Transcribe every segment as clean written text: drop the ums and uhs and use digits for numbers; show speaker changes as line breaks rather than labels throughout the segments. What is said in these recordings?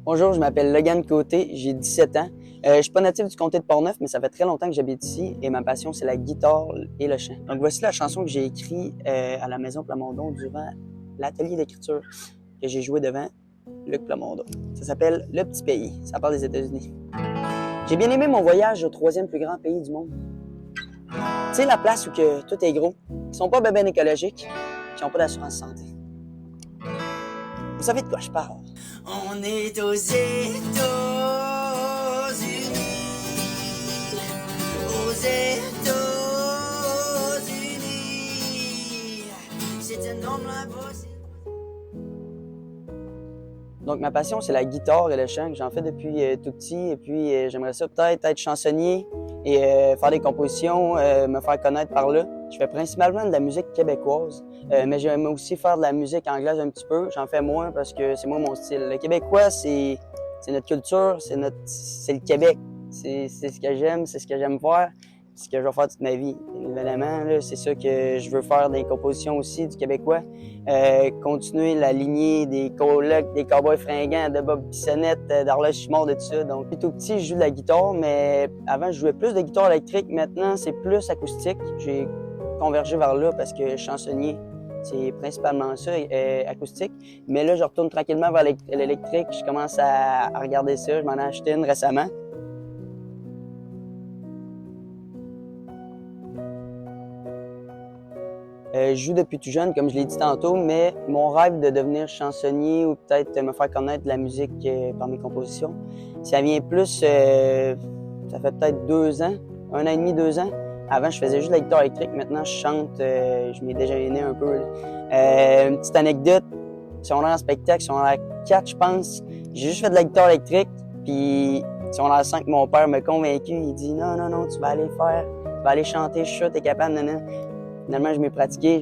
Bonjour, je m'appelle Logan Côté, j'ai 17 ans. Je suis pas natif du comté de Portneuf, mais ça fait très longtemps que j'habite ici et ma passion, c'est la guitare et le chant. Donc voici la chanson que j'ai écrite à la Maison Plamondon durant l'atelier d'écriture que j'ai joué devant Luc Plamondon. Ça s'appelle Le Petit Pays, ça parle des États-Unis. J'ai bien aimé mon voyage au troisième plus grand pays du monde. Tu sais, la place où que tout est gros, qui sont pas ben écologiques, qui n'ont pas d'assurance santé. Vous savez de quoi je parle? On est aux États-Unis, aux États-Unis, c'est énorme l'impossible. Donc ma passion, c'est la guitare et le chant, que j'en fais depuis tout petit. Et puis j'aimerais ça peut-être être chansonnier et faire des compositions, me faire connaître par là. Je fais principalement de la musique québécoise, mais j'aime aussi faire de la musique anglaise un petit peu. J'en fais moins parce que c'est moi mon style. Le québécois, c'est notre culture, c'est le Québec. C'est ce que j'aime, c'est ce que j'aime faire, c'est ce que je vais faire toute ma vie. Évidemment, là, c'est ça que je veux faire des compositions aussi du québécois. Continuer la lignée des colocs, des cowboys fringants, de Bob Bissonnette, d'Horloge Chimard, de tout ça. Donc, depuis tout petit, je joue de la guitare, mais avant, je jouais plus de guitare électrique. Maintenant, c'est plus acoustique. J'ai convergé vers là parce que chansonnier, c'est principalement ça, acoustique. Mais là, je retourne tranquillement vers l'électrique. Je commence à regarder ça. Je m'en ai acheté une récemment. Je joue depuis tout jeune, comme je l'ai dit tantôt, mais mon rêve de devenir chansonnier ou peut-être me faire connaître de la musique par mes compositions, ça vient plus, ça fait peut-être 2 ans, 1 an et demi, 2 ans. Avant, je faisais juste de la guitare électrique. Maintenant, je chante, je m'ai déjà aîné un peu. Une petite anecdote, si on est en spectacle, si on est à 4, je pense, j'ai juste fait de la guitare électrique, puis si on est à 5, mon père m'a convaincu, il dit « Non, tu vas aller le faire, tu vas aller chanter, je suis sûr, t'es capable, non. » Finalement, je m'ai pratiqué,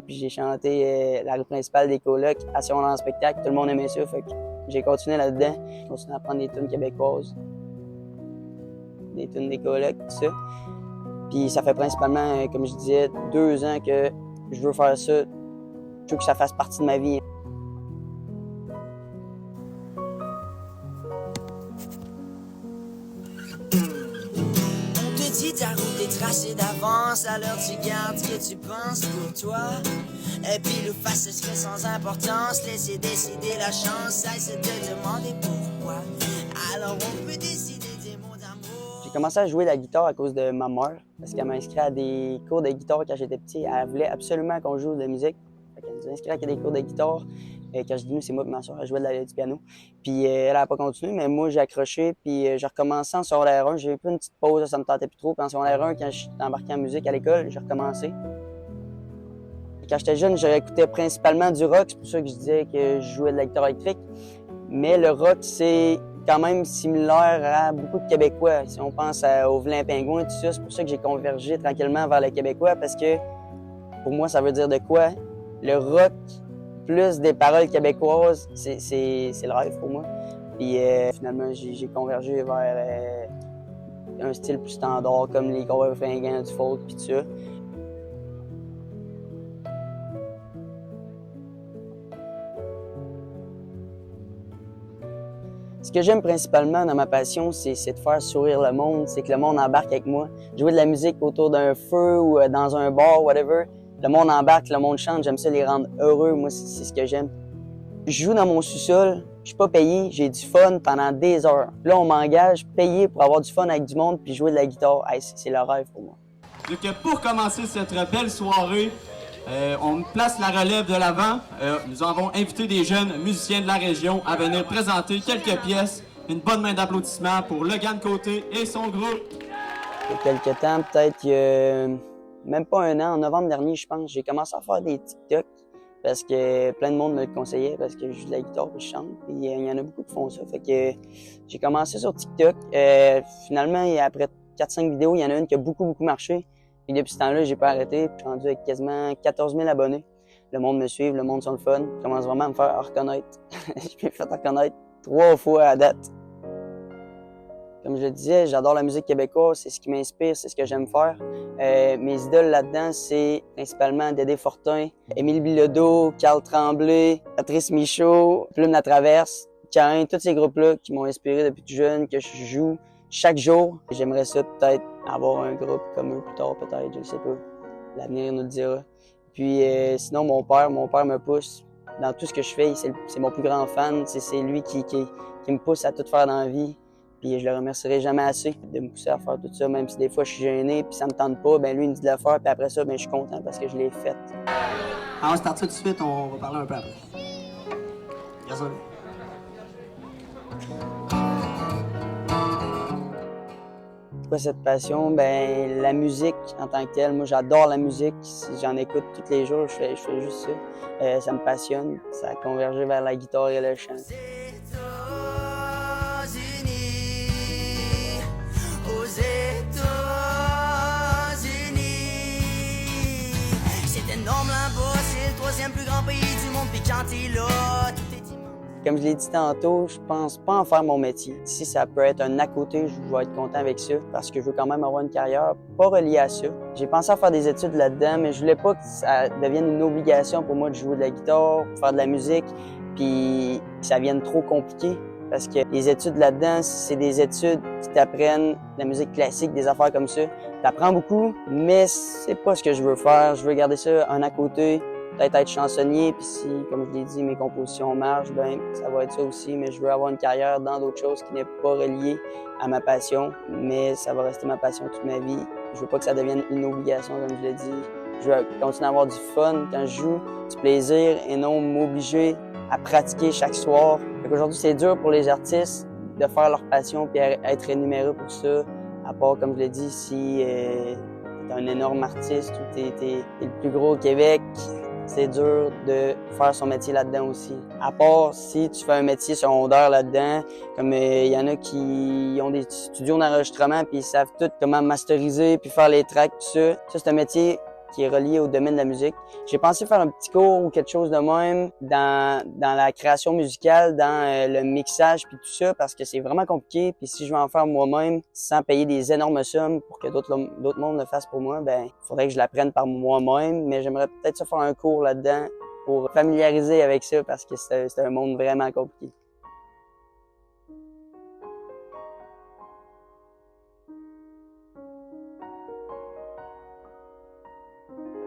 puis j'ai chanté la rue principale des colocs à si on est en spectacle, tout le monde aimait ça, fait que j'ai continué là-dedans. J'ai continué à apprendre des tunes québécoises, des tunes des colocs, tout ça. Puis ça fait principalement, comme je disais, 2 ans que je veux faire ça. Je veux que ça fasse partie de ma vie.
On te dit ta route est tracée d'avance, alors tu gardes ce que tu penses pour toi. Et puis le face ce serait sans importance, laisser décider la chance, cesse de demander pourquoi. Alors on peut décider des mots d'amour.
J'ai commencé à jouer la guitare à cause de ma mère, parce qu'elle m'a inscrit à des cours de guitare quand j'étais petit. Elle voulait absolument qu'on joue de la musique. Elle nous a inscrit à des cours de guitare. Quand je dis nous, c'est moi et ma soeur, elle jouait du piano. Puis elle n'a pas continué, mais moi, j'ai accroché, puis j'ai recommencé en secondaire 1. J'ai eu une petite pause, ça me tentait plus trop. Puis en secondaire 1, quand je suis embarqué en musique à l'école, j'ai recommencé. Quand j'étais jeune, j'écoutais principalement du rock. C'est pour ça que je disais que je jouais de la guitare électrique. Mais le rock, c'est quand même similaire à beaucoup de Québécois. Si on pense au Vilain Pingouin et tout ça, c'est pour ça que j'ai convergé tranquillement vers le Québécois, parce que pour moi, ça veut dire de quoi? Le rock plus des paroles québécoises, c'est le rêve pour moi. Puis finalement, j'ai convergé vers un style plus standard, comme les cowboys fringants, du folk, puis tout ça. Ce que j'aime principalement dans ma passion, c'est de faire sourire le monde, c'est que le monde embarque avec moi. Jouer de la musique autour d'un feu ou dans un bar, whatever, le monde embarque, le monde chante, j'aime ça les rendre heureux, moi c'est ce que j'aime. Je joue dans mon sous-sol, je suis pas payé, j'ai du fun pendant des heures. Là, on m'engage payé pour avoir du fun avec du monde puis jouer de la guitare. Hey, c'est le rêve pour moi.
Donc pour commencer cette belle soirée, on place la relève de l'avant. Nous avons invité des jeunes musiciens de la région à venir présenter quelques pièces. Une bonne main d'applaudissements pour Logan Côté et son groupe.
Il y a quelques temps, peut-être il y a même pas 1 an, en novembre dernier, je pense, j'ai commencé à faire des TikTok parce que plein de monde me le conseillait parce que je joue de la guitare et je chante. Puis il y en a beaucoup qui font ça. Fait que j'ai commencé sur TikTok. Finalement, après 4-5 vidéos, il y en a une qui a beaucoup marché. Puis depuis ce temps-là, j'ai pas arrêté. Puis je suis rendu avec quasiment 14 000 abonnés. Le monde me suit, le monde sont le fun. Je commence vraiment à me faire reconnaître. Je m'ai fait reconnaître 3 fois à date. Comme je le disais, j'adore la musique québécoise, c'est ce qui m'inspire, c'est ce que j'aime faire. Mes idoles là-dedans, c'est principalement Dédé Fortin, Émile Bilodeau, Carl Tremblay, Patrice Michaud, Plume la Traverse. Caïn, tous ces groupes-là qui m'ont inspiré depuis tout jeune, que je joue chaque jour. J'aimerais ça peut-être avoir un groupe comme eux plus tard, peut-être, je sais pas. L'avenir nous le dira. Puis sinon, mon père me pousse dans tout ce que je fais. C'est mon plus grand fan. C'est lui qui me pousse à tout faire dans la vie. Puis je le remercierai jamais assez de me pousser à faire tout ça, même si des fois je suis gêné puis ça me tente pas. Ben lui, il me dit de le faire, puis après ça, ben je suis content parce que je l'ai fait.
Alors, on start ça tout de suite, on va parler un peu après. Désolé.
Pourquoi cette passion? Ben la musique en tant que telle. Moi, j'adore la musique. J'en écoute tous les jours. Je fais juste ça. Ça me passionne. Ça a convergé vers la guitare et le chant.
Aux États-Unis, c'est énorme là-bas, c'est le troisième plus grand pays du monde, puis quand t'es là, tout est immense.
Comme je l'ai dit tantôt, je pense pas en faire mon métier. Si ça peut être un à côté, je vais être content avec ça parce que je veux quand même avoir une carrière pas reliée à ça. J'ai pensé à faire des études là-dedans, mais je voulais pas que ça devienne une obligation pour moi de jouer de la guitare, faire de la musique, puis que ça vienne trop compliqué. Parce que les études là-dedans, c'est des études qui t'apprennent la musique classique, des affaires comme ça. T'apprends beaucoup, mais c'est pas ce que je veux faire. Je veux garder ça un à côté, peut-être être chansonnier, puis si, comme je l'ai dit, mes compositions marchent, ben ça va être ça aussi. Mais je veux avoir une carrière dans d'autres choses qui n'est pas reliée à ma passion, mais ça va rester ma passion toute ma vie. Je veux pas que ça devienne une obligation, comme je l'ai dit. Je veux continuer à avoir du fun quand je joue, du plaisir, et non m'obliger à pratiquer chaque soir. Aujourd'hui, c'est dur pour les artistes de faire leur passion puis être rémunérés pour ça. À part, comme je l'ai dit, si t'es un énorme artiste ou t'es le plus gros au Québec, c'est dur de faire son métier là-dedans aussi. À part si tu fais un métier secondaire là-dedans, comme il y en a qui ont des studios d'enregistrement puis ils savent tout comment masteriser puis faire les tracks, tout ça. Ça, c'est un métier qui est relié au domaine de la musique. J'ai pensé faire un petit cours ou quelque chose de même dans la création musicale, dans le mixage puis tout ça, parce que c'est vraiment compliqué. Puis si je veux en faire moi-même, sans payer des énormes sommes pour que d'autres mondes le fassent pour moi, ben il faudrait que je l'apprenne par moi-même. Mais j'aimerais peut-être ça faire un cours là-dedans pour familiariser avec ça, parce que c'est un monde vraiment compliqué.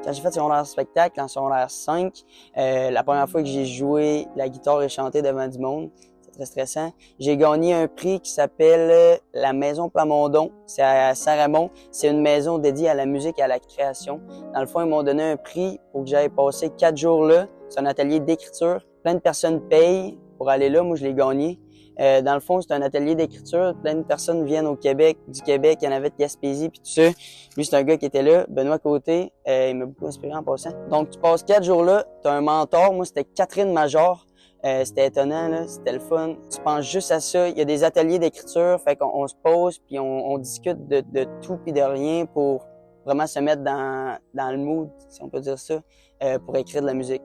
Quand j'ai fait secondaire spectacle, en secondaire 5, la première fois que j'ai joué la guitare et chanté devant du monde, c'est très stressant. J'ai gagné un prix qui s'appelle la Maison Plamondon. C'est à Saint-Raymond. C'est une maison dédiée à la musique et à la création. Dans le fond, ils m'ont donné un prix pour que j'aille passer 4 jours là. C'est un atelier d'écriture. Plein de personnes payent pour aller là. Moi, je l'ai gagné. Dans le fond, c'est un atelier d'écriture. Plein de personnes viennent du Québec, il y en avait de Gaspésie puis tout ça. Lui, c'est un gars qui était là, Benoît Côté. Il m'a beaucoup inspiré en passant. Donc, tu passes 4 jours là, tu as un mentor. Moi, c'était Catherine Major. C'était étonnant, là, c'était le fun. Tu penses juste à ça. Il y a des ateliers d'écriture, fait qu'on se pose puis on discute de tout puis de rien pour vraiment se mettre dans le mood, si on peut dire ça, pour écrire de la musique.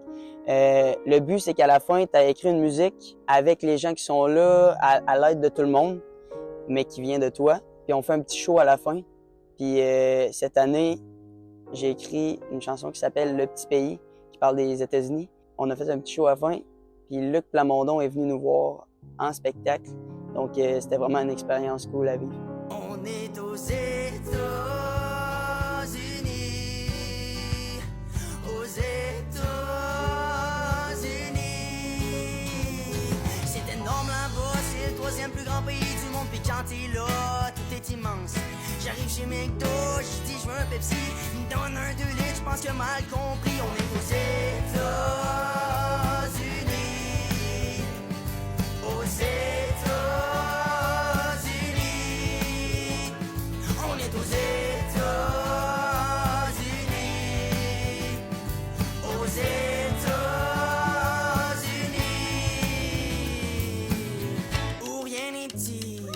Le but, c'est qu'à la fin, tu as écrit une musique avec les gens qui sont là, à l'aide de tout le monde, mais qui vient de toi. Puis on fait un petit show à la fin. Puis cette année, j'ai écrit une chanson qui s'appelle « Le petit pays », qui parle des États-Unis. On a fait un petit show à la fin. Puis Luc Plamondon est venu nous voir en spectacle. Donc c'était vraiment une expérience cool à vivre.
On est aux États-Unis, aux États-Unis. C'est énorme là-bas, c'est le troisième plus grand pays du monde. Puis quand t'es là, tout est immense. J'arrive chez McDo, je dis je veux un Pepsi. Il me donne un 2 litres, je pense qu'il a mal compris. On est aux États-Unis. Aux États-Unis, on est aux États-Unis, aux États-Unis, où rien n'est petit.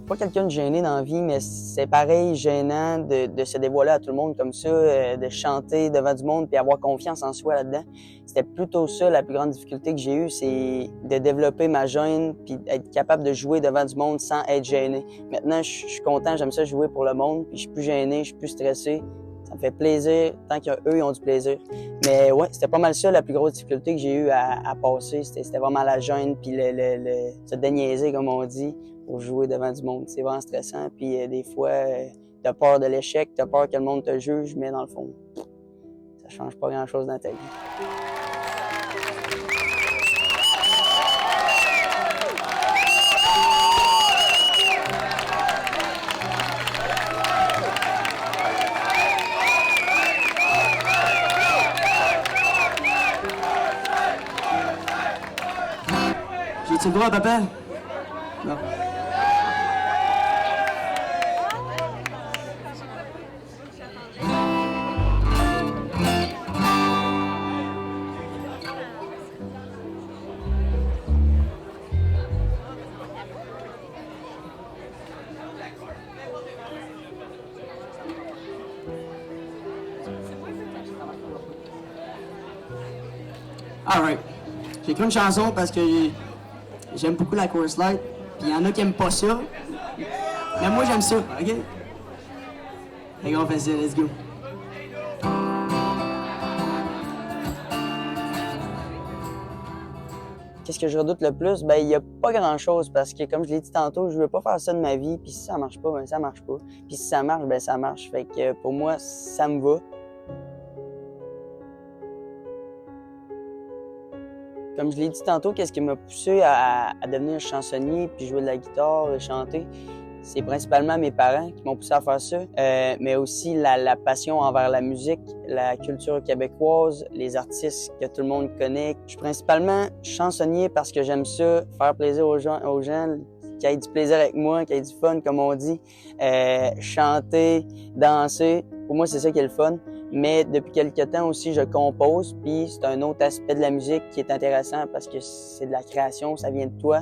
Pas quelqu'un de gêné dans la vie, mais c'est pareil gênant de se dévoiler à tout le monde comme ça, de chanter devant du monde puis avoir confiance en soi là-dedans. C'était plutôt ça la plus grande difficulté que j'ai eue, c'est de développer ma gêne puis être capable de jouer devant du monde sans être gêné. Maintenant, je suis content, j'aime ça jouer pour le monde, puis je suis plus gêné, je suis plus stressé, Ça me fait plaisir tant qu'eux, ils ont du plaisir. Mais ouais, c'était pas mal ça, la plus grosse difficulté que j'ai eu à passer. C'était vraiment la gêne, puis se déniaiser, comme on dit, pour jouer devant du monde. C'est vraiment stressant, puis des fois, t'as peur de l'échec, t'as peur que le monde te juge, mais dans le fond, ça change pas grand-chose dans ta vie.
J'ai-tu le droit, papa? Non. All right. J'ai écrit une chanson parce que j'aime beaucoup la chorus light, puis il y en a qui aiment pas ça. Mais moi, j'aime ça, OK? Fait qu'on fait ça, let's go.
Qu'est-ce que je redoute le plus? Ben, il y a pas grand-chose parce que, comme je l'ai dit tantôt, je veux pas faire ça de ma vie, puis si ça marche pas, ben ça marche pas. Puis si ça marche, ben ça marche. Fait que pour moi, ça me va. Comme je l'ai dit tantôt, qu'est-ce qui m'a poussé à devenir chansonnier puis jouer de la guitare et chanter? C'est principalement mes parents qui m'ont poussé à faire ça, mais aussi la passion envers la musique, la culture québécoise, les artistes que tout le monde connaît. Je suis principalement chansonnier parce que j'aime ça, faire plaisir aux gens qui aient du plaisir avec moi, qui aient du fun, comme on dit, chanter, danser. Pour moi, c'est ça qui est le fun. Mais depuis quelques temps aussi, je compose, puis c'est un autre aspect de la musique qui est intéressant parce que c'est de la création, ça vient de toi.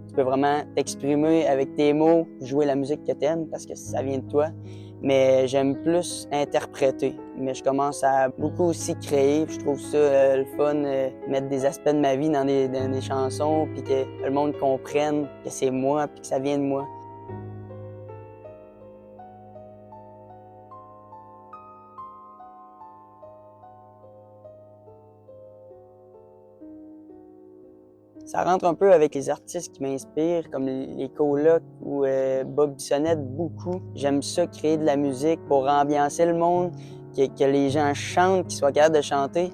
Tu peux vraiment t'exprimer avec tes mots, jouer la musique que t'aimes parce que ça vient de toi. Mais j'aime plus interpréter. Mais je commence à beaucoup aussi créer. Je trouve ça le fun, mettre des aspects de ma vie dans des chansons, puis que le monde comprenne que c'est moi, puis que ça vient de moi. Ça rentre un peu avec les artistes qui m'inspirent, comme les Colocs ou Bob Bissonnette, beaucoup. J'aime ça, créer de la musique pour ambiancer le monde, que les gens chantent, qu'ils soient capables de chanter.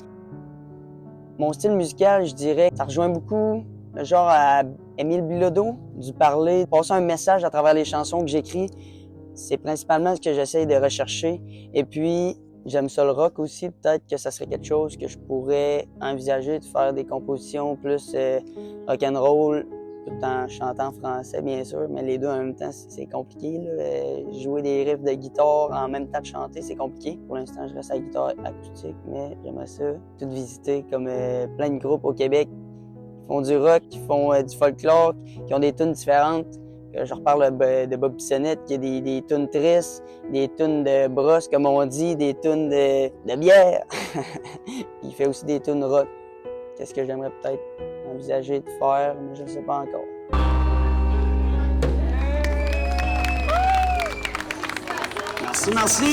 Mon style musical, je dirais, ça rejoint beaucoup le genre à Émile Bilodeau, du parler, passer un message à travers les chansons que j'écris. C'est principalement ce que j'essaie de rechercher. Et puis, j'aime ça le rock aussi. Peut-être que ça serait quelque chose que je pourrais envisager de faire des compositions plus rock'n'roll, tout en chantant en français, bien sûr. Mais les deux en même temps, c'est compliqué, là. Jouer des riffs de guitare en même temps de chanter, c'est compliqué. Pour l'instant, je reste à la guitare acoustique, mais j'aimerais ça tout visiter comme plein de groupes au Québec qui font du rock, qui font du folklore, qui ont des tunes différentes. Je reparle de Bob Bissonnette, qui a des tunes tristes, des tunes de brosse, comme on dit, des tunes de bière. Il fait aussi des tunes rock. Qu'est-ce que j'aimerais peut-être envisager de faire, mais je ne sais pas encore.
Merci, merci!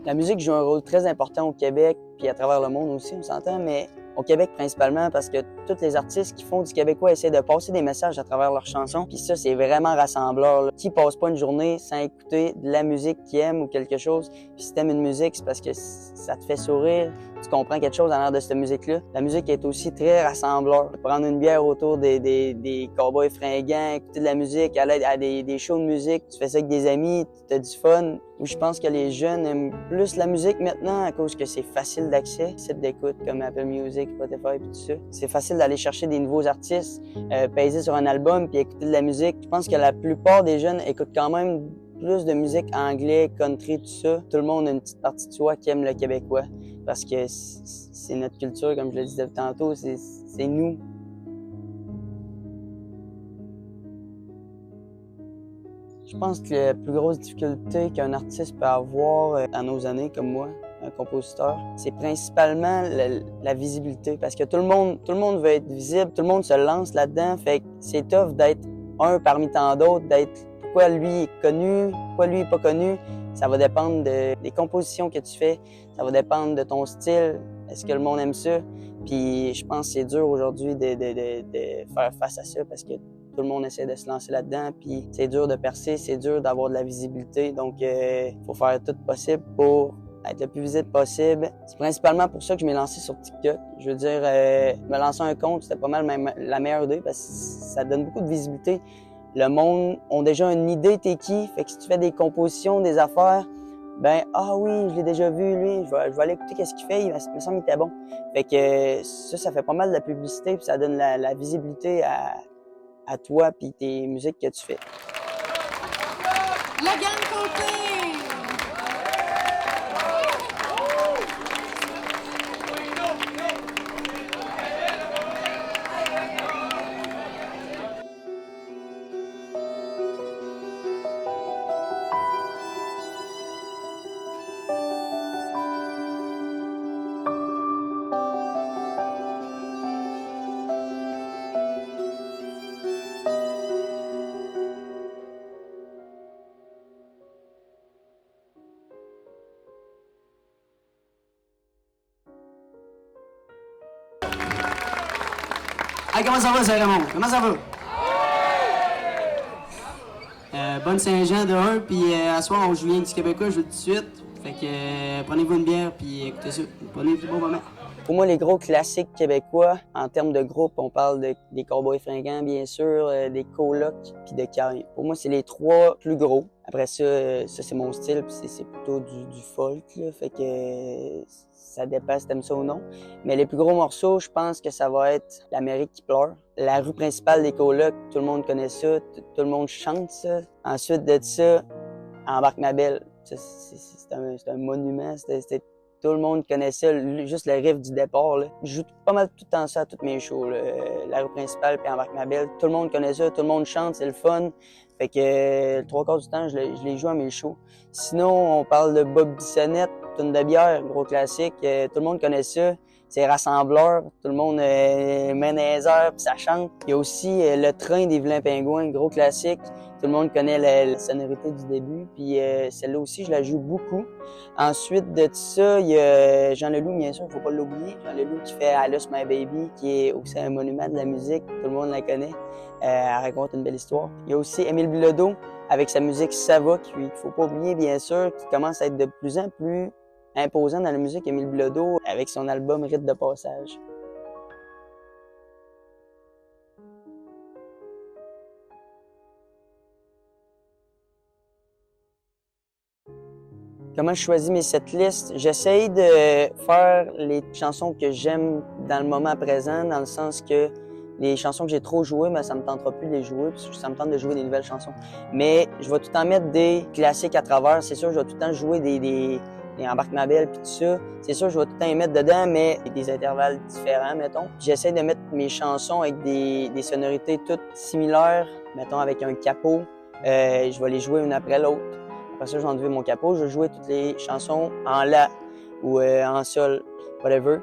La musique joue un rôle très important au Québec, puis à travers le monde aussi, on s'entend, mais au Québec principalement parce que tous les artistes qui font du québécois essaient de passer des messages à travers leurs chansons, puis ça, c'est vraiment rassembleur, là. Qui passe pas une journée sans écouter de la musique qu'il aime ou quelque chose, puis si t'aimes une musique, c'est parce que ça te fait sourire, tu comprends quelque chose en l'air de cette musique-là. La musique est aussi très rassembleur. Prendre une bière autour des cowboys fringants, écouter de la musique, aller à des shows de musique, tu fais ça avec des amis, tu as du fun. Je pense que les jeunes aiment plus la musique maintenant à cause que c'est facile d'accès, sites d'écoute comme Apple Music, Spotify et tout ça. C'est facile d'aller chercher des nouveaux artistes, peser sur un album puis écouter de la musique. Je pense que la plupart des jeunes écoutent quand même plus de musique anglais, country, tout ça. Tout le monde a une petite partie de soi qui aime le québécois parce que c'est notre culture, comme je le disais tantôt, c'est nous. Je pense que la plus grosse difficulté qu'un artiste peut avoir dans nos années comme moi, un compositeur, c'est principalement la visibilité. Parce que tout le monde veut être visible, tout le monde se lance là-dedans. Fait que c'est tough d'être un parmi tant d'autres, d'être pourquoi lui est connu, pourquoi lui est pas connu. Ça va dépendre des compositions que tu fais, ça va dépendre de ton style. Est-ce que le monde aime ça? Puis je pense que c'est dur aujourd'hui de faire face à ça parce que tout le monde essaie de se lancer là-dedans, puis c'est dur de percer, c'est dur d'avoir de la visibilité. Donc, faut faire tout possible pour être le plus visible possible. C'est principalement pour ça que je m'ai lancé sur TikTok. Je veux dire, me lancer un compte, c'était pas mal la meilleure idée parce que ça donne beaucoup de visibilité. Le monde a déjà une idée t'es qui, fait que si tu fais des compositions, des affaires, ben ah oui, je l'ai déjà vu lui, je vais aller écouter qu'est-ce qu'il fait, il me semble qu'il était bon. Fait que ça fait pas mal de la publicité puis ça donne la visibilité à toi puis tes musiques que tu fais.
La gang Côté!
Hey, comment ça va, Saint-Raymond? Comment ça va? Bonne Saint-Jean de 1, puis à soir, on joue bien du Québécois, je joue tout de suite. Fait que prenez-vous une bière, puis écoutez ça. Prenez du bon moment.
Pour moi, les gros classiques québécois, en termes de groupe, on parle des Cowboys Fringants, bien sûr, des Colocs, puis de Caïn. Pour moi, c'est les trois plus gros. Après ça, c'est mon style, puis c'est plutôt du folk, là, fait que ça dépend si t'aimes ça ou non. Mais les plus gros morceaux, je pense que ça va être L'Amérique qui pleure. La rue principale des Colocs, tout le monde connaît ça, tout le monde chante ça. Ensuite de ça, Embarque ma belle. C'est un monument, tout le monde connaît ça, juste le riff du départ. Là. Je joue pas mal tout le temps ça à toutes mes shows. Là. La rue principale puis Embarque ma belle. Tout le monde connaît ça, tout le monde chante, c'est le fun. Fait que le 3/4 du temps, je les joue à mes shows. Sinon, on parle de Bob Bissonnette, Toune de bière, gros classique. Tout le monde connaît ça. C'est rassembleur, tout le monde mène les heures puis ça chante. Il y a aussi Le Train des vilains pingouins, gros classique. Tout le monde connaît la sonorité du début, puis celle-là aussi, je la joue beaucoup. Ensuite de ça, il y a Jean Leloup, bien sûr, faut pas l'oublier. Jean Leloup qui fait I Lost My Baby, qui est aussi un monument de la musique, tout le monde la connaît. Elle raconte une belle histoire. Il y a aussi Émile Bilodeau avec sa musique Ça va, qu'il faut pas oublier, bien sûr, qui commence à être de plus en plus imposant dans la musique. Émile Bilodeau avec son album Rite de passage. Comment je choisis mes setlists? J'essaye de faire les chansons que j'aime dans le moment présent, dans le sens que les chansons que j'ai trop jouées, ben, ça me tentera plus de les jouer, parce que ça me tente de jouer des nouvelles chansons. Mais je vais tout le temps mettre des classiques à travers. C'est sûr, je vais tout le temps jouer des Embarque ma belle puis tout ça. C'est sûr, je vais tout le temps les mettre dedans, mais avec des intervalles différents, mettons. J'essaie de mettre mes chansons avec des sonorités toutes similaires, mettons avec un capot. Je vais les jouer une après l'autre. Après ça, je vais enlever mon capot. Je vais jouer toutes les chansons en La ou en Sol, whatever.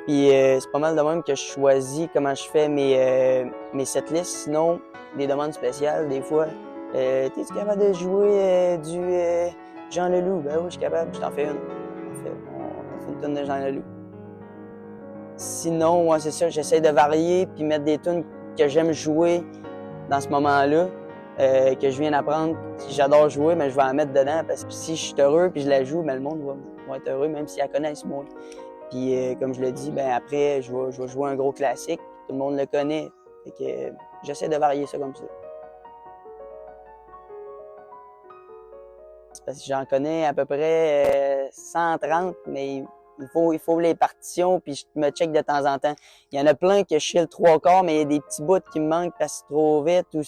Puis c'est pas mal de même que je choisis comment je fais mes setlists. Sinon, des demandes spéciales, des fois. T'es-tu capable de jouer du Jean Leloup? Ben oui, je suis capable. Je t'en fais une. On fait une tonne de Jean Leloup. Sinon, ouais, c'est ça. J'essaie de varier puis mettre des tunes que j'aime jouer dans ce moment-là. Que je viens d'apprendre, si j'adore jouer, mais je vais en mettre dedans parce que si je suis heureux puis je la joue, ben le monde va être heureux même s'ils la connaissent moins. Puis comme je le dis, ben après je vais jouer un gros classique, tout le monde le connaît. Fait que j'essaie de varier ça comme ça. C'est parce que j'en connais à peu près 130, mais il faut les partitions, puis je me check de temps en temps. Il y en a plein que je sais le 3/4, mais il y a des petits bouts qui me manquent parce que c'est trop vite ou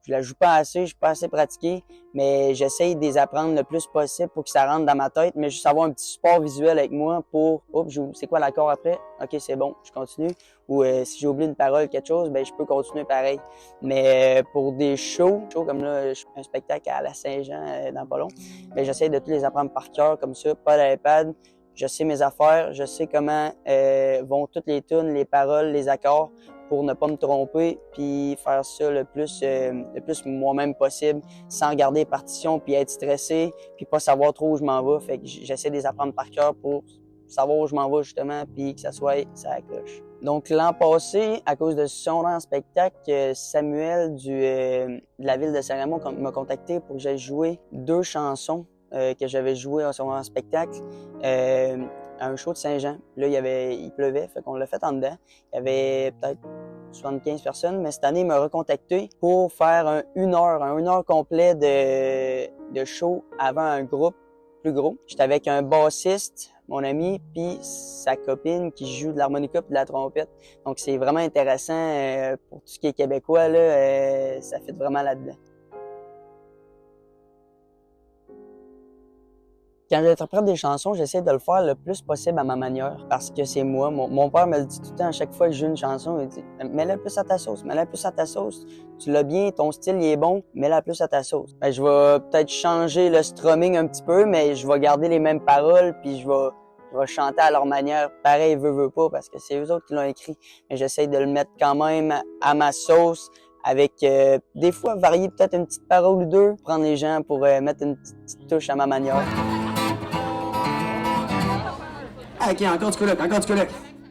je la joue pas assez, je suis pas assez pratiqué, mais j'essaye de les apprendre le plus possible pour que ça rentre dans ma tête, mais juste avoir un petit support visuel avec moi pour, c'est quoi l'accord après? Ok, c'est bon, je continue. Ou si j'ai oublié une parole, quelque chose, ben je peux continuer pareil. Mais pour des shows comme là, je fais un spectacle à la Saint-Jean dans pas long, ben j'essaie de tous les apprendre par cœur comme ça, pas d'iPad, Je sais mes affaires, je sais comment vont toutes les tunes, les paroles, les accords pour ne pas me tromper puis faire ça le plus moi-même possible sans regarder les partitions puis être stressé puis pas savoir trop où je m'en vais. Fait que j'essaie de les apprendre par cœur pour savoir où je m'en vais justement puis que ça soit ça accroche. Donc l'an passé, à cause de son rang spectacle, Samuel de la ville de Saint-Raymond m'a contacté pour que j'aille jouer 2 chansons que j'avais jouées à son rang spectacle. À un show de Saint-Jean. Là, il pleuvait, fait qu'on l'a fait en dedans. Il y avait peut-être 75 personnes, mais cette année, il m'a recontacté pour faire un 1 heure complet de show avant un groupe plus gros. J'étais avec un bassiste, mon ami, puis sa copine qui joue de l'harmonica puis de la trompette. Donc, c'est vraiment intéressant pour tout ce qui est québécois, là, ça fait vraiment là-dedans. Quand j'interprète des chansons, j'essaie de le faire le plus possible à ma manière parce que c'est moi. Mon père me le dit tout le temps, à chaque fois que je joue une chanson, il dit « Mets-la plus à ta sauce, mets-la plus à ta sauce. Tu l'as bien, ton style il est bon, mets-la plus à ta sauce. » Je vais peut-être changer le strumming un petit peu, mais je vais garder les mêmes paroles puis je vais chanter à leur manière. Pareil, veut pas, parce que c'est eux autres qui l'ont écrit. Mais j'essaie de le mettre quand même à ma sauce, avec des fois varier peut-être une petite parole ou deux, prendre les gens pour mettre une petite touche à ma manière.
OK, encore du coloc.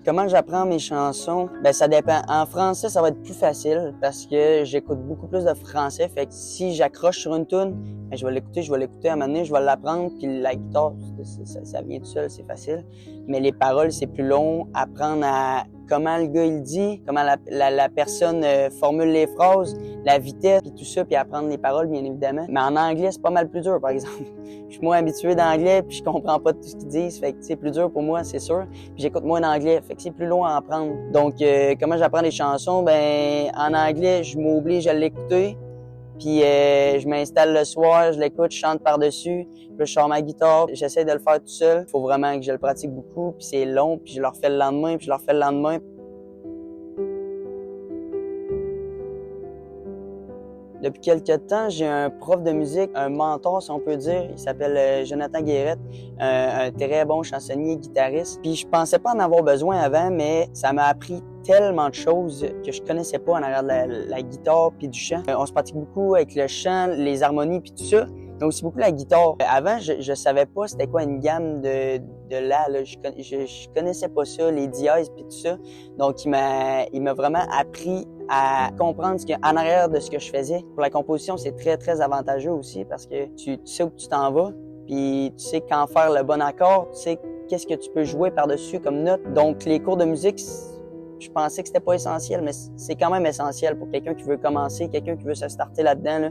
Comment j'apprends mes chansons? Ben ça dépend. En français, ça va être plus facile parce que j'écoute beaucoup plus de français. Fait que si j'accroche sur une tune, ben, je vais l'écouter à un moment donné, je vais l'apprendre. Puis la guitare, ça vient tout seul, c'est facile. Mais les paroles, c'est plus long. Apprendre à comment le gars il dit, comment la personne formule les phrases, la vitesse, puis tout ça, puis apprendre les paroles, bien évidemment. Mais en anglais, c'est pas mal plus dur, par exemple. Je suis moins habitué d'anglais, puis je comprends pas tout ce qu'ils disent, fait que c'est plus dur pour moi, c'est sûr. Puis j'écoute moins d'anglais, fait que c'est plus long à apprendre. Donc, comment j'apprends les chansons? Ben, en anglais, je m'oblige à l'écouter. Puis je m'installe le soir, je l'écoute, je chante par-dessus. Puis je sors ma guitare, j'essaie de le faire tout seul. Faut vraiment que je le pratique beaucoup, puis c'est long, puis je le refais le lendemain, puis je le refais le lendemain. Depuis quelques temps, j'ai un prof de musique, un mentor si on peut dire. Il s'appelle Jonathan Guérette, un très bon chansonnier, guitariste. Puis je pensais pas en avoir besoin avant, mais ça m'a appris tellement de choses que je connaissais pas en arrière de la guitare puis du chant. On se pratique beaucoup avec le chant, les harmonies puis tout ça, mais aussi beaucoup la guitare. Avant, je savais pas c'était quoi une gamme de la. Là. Je connaissais pas ça, les dièses puis tout ça. Donc il m'a vraiment appris à comprendre ce qu'il y a en arrière de ce que je faisais. Pour la composition, c'est très, très avantageux aussi parce que tu sais où tu t'en vas, puis tu sais quand faire le bon accord, tu sais qu'est-ce que tu peux jouer par-dessus comme note. Donc, les cours de musique, je pensais que c'était pas essentiel, mais c'est quand même essentiel pour quelqu'un qui veut commencer, quelqu'un qui veut se starter là-dedans. Là,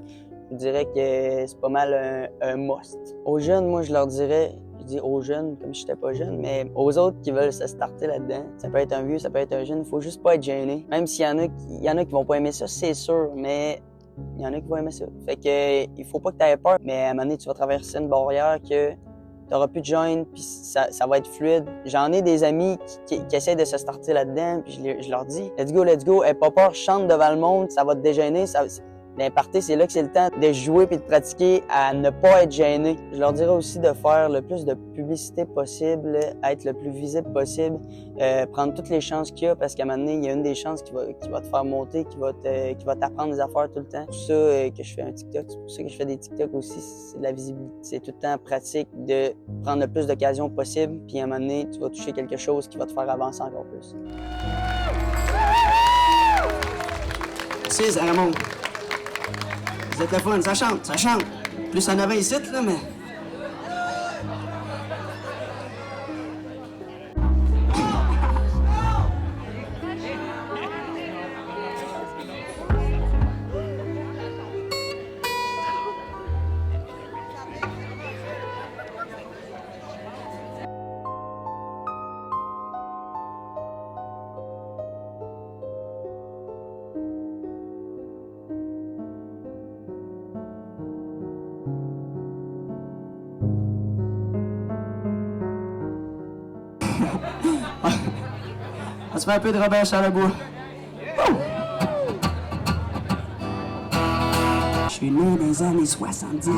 je dirais que c'est pas mal un must. Aux jeunes, moi, je leur dirais... Je dis aux jeunes, comme si j'étais pas jeune, mais aux autres qui veulent se starter là-dedans. Ça peut être un vieux, ça peut être un jeune, il faut juste pas être gêné. Même s'il y en a qui vont pas aimer ça, c'est sûr, mais il y en a qui vont aimer ça. Fait que il faut pas que tu aies peur, mais à un moment donné, tu vas traverser une barrière que t'auras plus de gêne, puis ça va être fluide. J'en ai des amis qui essaient de se starter là-dedans, puis je leur dis, let's go, aie pas peur, chante devant le monde, ça va te dégêner, l'imparté, c'est là que c'est le temps de jouer puis de pratiquer à ne pas être gêné. Je leur dirais aussi de faire le plus de publicité possible, être le plus visible possible, prendre toutes les chances qu'il y a parce qu'à un moment donné, il y a une des chances qui va te faire monter, qui va t'apprendre des affaires tout le temps. C'est pour ça que je fais un TikTok, c'est pour ça que je fais des TikTok aussi, c'est de la visibilité. C'est tout le temps pratique de prendre le plus d'occasions possible puis à un moment donné, tu vas toucher quelque chose qui va te faire avancer encore plus.
C'est ça, Ramon. Vous êtes le fun, ça chante. Plus en avant ici, là, mais... On se fait un peu de Robert Charlebois. Je suis né dans les années 70.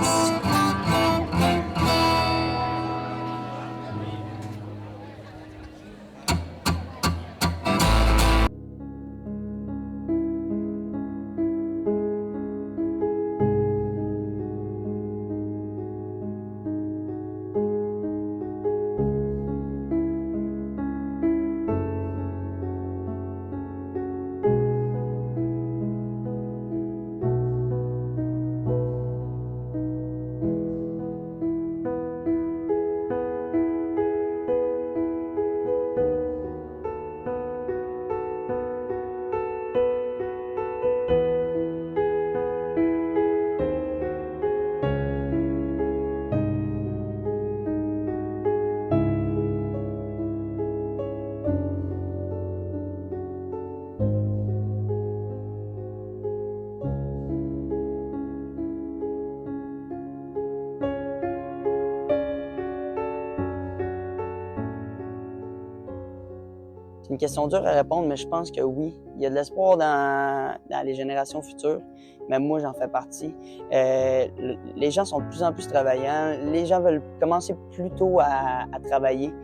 C'est une question dure à répondre, mais je pense que oui. Il y a de l'espoir dans les générations futures. Même moi, j'en fais partie. Les gens sont de plus en plus travaillants. Les gens veulent commencer plus tôt à travailler.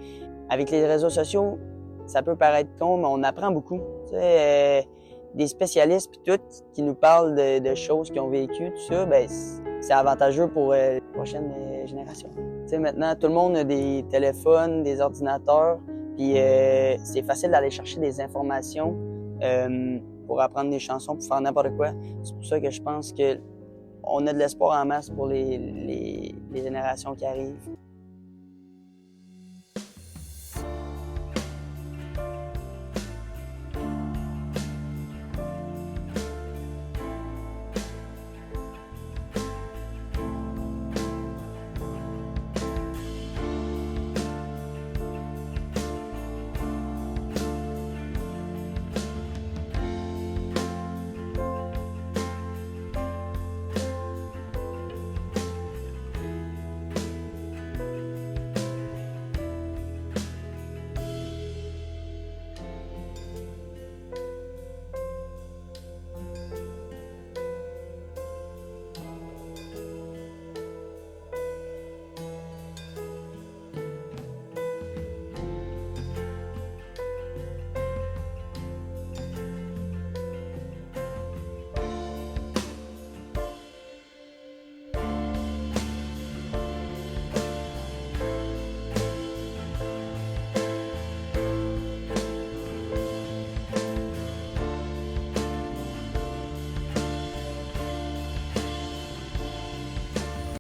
Avec les réseaux sociaux, ça peut paraître con, mais on apprend beaucoup. Tu sais, des spécialistes puis tout qui nous parlent de choses qu'ils ont vécues, tout ça, ben c'est avantageux pour les prochaines générations. Tu sais, maintenant, tout le monde a des téléphones, des ordinateurs, puis c'est facile d'aller chercher des informations pour apprendre des chansons, pour faire n'importe quoi. C'est pour ça que je pense que on a de l'espoir en masse pour les générations qui arrivent.